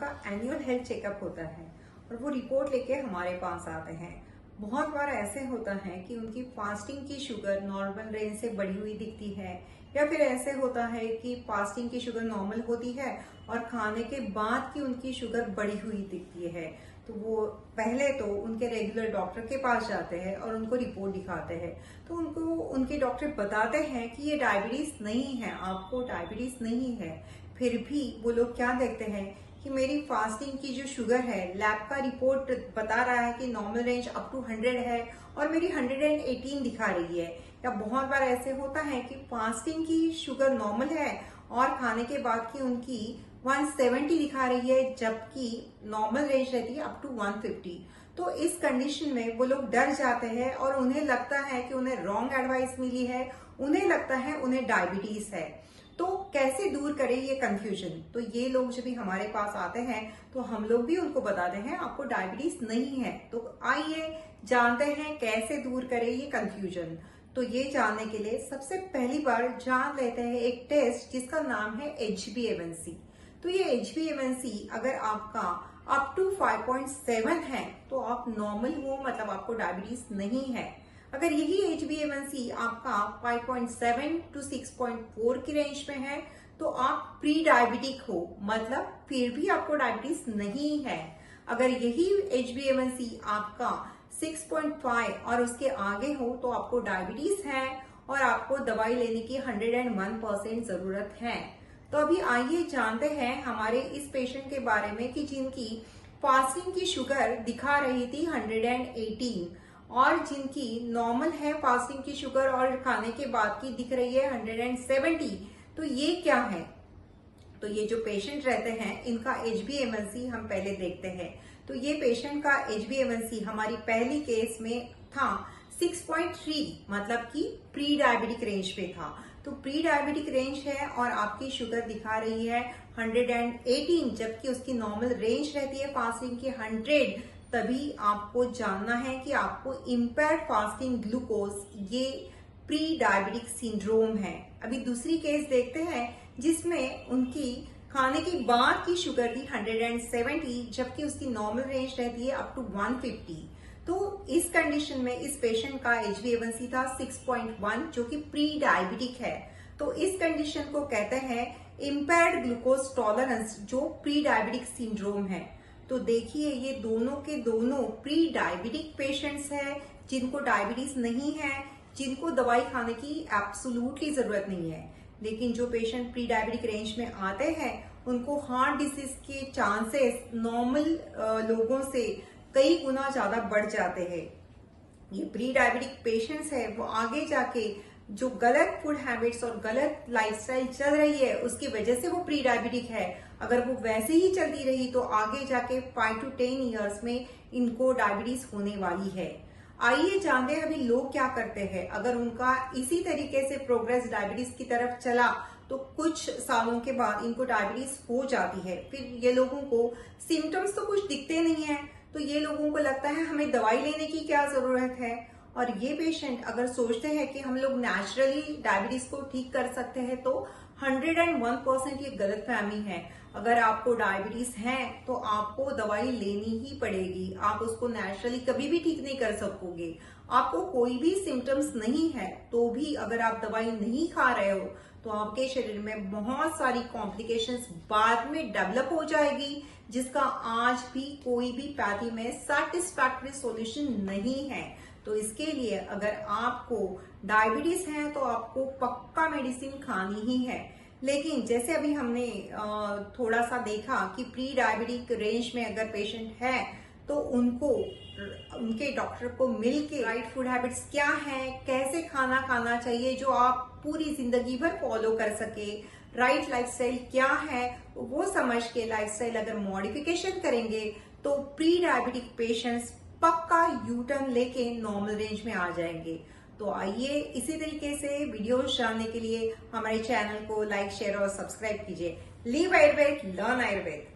उनका annual health checkup होता है और वो रिपोर्ट लेके हमारे पास आते हैं। बहुत बार ऐसे होता है कि उनकी फास्टिंग की शुगर नॉर्मल रेंज से बढ़ी हुई दिखती है, या फिर ऐसे होता है कि फास्टिंग की शुगर नॉर्मल होती है और खाने के बाद की उनकी शुगर बढ़ी हुई दिखती है। तो वो पहले तो उनके रेगुलर डॉक्टर के पास जाते हैं और उनको रिपोर्ट दिखाते हैं। तो उनको उनके डॉक्टर बताते हैं कि ये डायबिटीज नहीं है, आपको डायबिटीज नहीं है। फिर भी वो लोग क्या देखते हैं कि मेरी फास्टिंग की जो शुगर है, लैब का रिपोर्ट बता रहा है कि नॉर्मल रेंज अप टू 100 है और मेरी 118 दिखा रही है। या बहुत बार ऐसे होता है कि फास्टिंग की शुगर नॉर्मल है और खाने के बाद की उनकी 170 दिखा रही है, जबकि नॉर्मल रेंज रहती है अप टू 150। तो इस कंडीशन में वो लोग डर जाते हैं और उन्हें लगता है कि उन्हें रॉन्ग एडवाइस मिली है, उन्हें लगता है उन्हें डायबिटीज है। तो कैसे दूर करें ये कंफ्यूजन? तो ये लोग जब भी हमारे पास आते हैं तो हम लोग भी उनको बताते हैं आपको डायबिटीज नहीं है। तो आइए जानते हैं कैसे दूर करें ये कंफ्यूजन। तो ये जानने के लिए सबसे पहली बार जान लेते हैं एक टेस्ट जिसका नाम है HbA1c। तो ये HbA1c अगर आपका अप टू 5.7 है तो आप नॉर्मल हो, मतलब आपको डायबिटीज नहीं है। अगर यही HbA1c आपका 5.7 टू 6.4 की रेंज में है तो आप प्री डायबिटिक हो, मतलब फिर भी आपको डायबिटीज नहीं है। अगर यही HbA1c आपका 6.5 और उसके आगे हो तो आपको डायबिटीज है और आपको दवाई लेने की 101% जरूरत है। तो अभी आइए जानते हैं हमारे इस पेशेंट के बारे में कि जिनकी फास्टिंग की शुगर दिखा रही थी 118 और जिनकी नॉर्मल है फास्टिंग की शुगर और खाने के बाद की दिख रही है 170। तो ये क्या है? तो ये जो पेशेंट रहते हैं इनका HbA1c हम पहले देखते हैं। तो ये पेशेंट का HbA1c हमारी पहली केस में था 6.3, मतलब कि प्री डायबिटिक रेंज पे था। तो प्री डायबिटिक रेंज है और आपकी शुगर दिखा रही है 118, जबकि उसकी नॉर्मल रेंज रहती है फास्टिंग की 100। तभी आपको जानना है कि आपको इम्पेयर्ड फास्टिंग ग्लूकोज, ये प्री डायबिटिक सिंड्रोम है। अभी दूसरी केस देखते हैं जिसमें उनकी खाने के बाद की शुगर थी 170, जबकि उसकी नॉर्मल रेंज रहती है अप टू 150। तो इस कंडीशन में इस पेशेंट का HbA1c था 6.1, जो कि प्री डायबिटिक है। तो इस कंडीशन को कहते हैं इम्पेयर्ड ग्लूकोज टॉलरेंस, जो प्री डायबिटिक सिंड्रोम है। तो देखिए ये दोनों के दोनों प्री डायबिटिक पेशेंट्स हैं जिनको डायबिटीज नहीं है, जिनको दवाई खाने की एब्सोल्युटली जरूरत नहीं है। लेकिन जो पेशेंट प्री डायबिटिक रेंज में आते हैं उनको हार्ट डिसीज के चांसेस नॉर्मल लोगों से कई गुना ज्यादा बढ़ जाते हैं। ये प्री डायबिटिक पेशेंट्स है वो आगे जाके जो गलत फूड हैबिट्स और गलत लाइफस्टाइल चल रही है उसकी वजह से वो प्री डायबिटिक है। अगर वो वैसे ही चलती रही तो आगे जाके 5 to 10 ईयर्स में इनको डायबिटीज होने वाली है। आइए जानते हैं अभी लोग क्या करते हैं। अगर उनका इसी तरीके से प्रोग्रेस डायबिटीज की तरफ चला तो कुछ सालों के बाद इनको डायबिटीज हो जाती है। फिर ये लोगों को सिम्टम्स तो कुछ दिखते नहीं है, तो ये लोगों को लगता है हमें दवाई लेने की क्या जरूरत है। और ये पेशेंट अगर सोचते हैं कि हम लोग नेचुरली डायबिटीज को ठीक कर सकते हैं तो 101% ये गलत फहमी है। अगर आपको डायबिटीज है तो आपको दवाई लेनी ही पड़ेगी, आप उसको नेचुरली कभी भी ठीक नहीं कर सकोगे। आपको कोई भी सिम्टम्स नहीं है तो भी अगर आप दवाई नहीं खा रहे हो तो आपके शरीर में बहुत सारी कॉम्प्लिकेशंस बाद में डेवलप हो जाएगी, जिसका आज भी कोई भी पैथी में सैटिस्फैक्टरी सॉल्यूशन नहीं है। तो इसके लिए अगर आपको डायबिटीज है तो आपको पक्का मेडिसिन खानी ही है। लेकिन जैसे अभी हमने थोड़ा सा देखा कि प्री डायबिटिक रेंज में अगर पेशेंट है तो उनको उनके डॉक्टर को मिलके राइट फूड हैबिट्स क्या है, कैसे खाना खाना चाहिए जो आप पूरी जिंदगी भर फॉलो कर सके, राइट लाइफस्टाइल क्या है वो समझ के लाइफस्टाइल अगर मॉडिफिकेशन करेंगे तो प्री डायबिटिक पेशेंट्स पक्का यू टर्न लेके नॉर्मल रेंज में आ जाएंगे। तो आइए इसी तरीके से वीडियोस जानने के लिए हमारे चैनल को लाइक, शेयर और सब्सक्राइब कीजिए। Live Ayurveda, learn Ayurveda.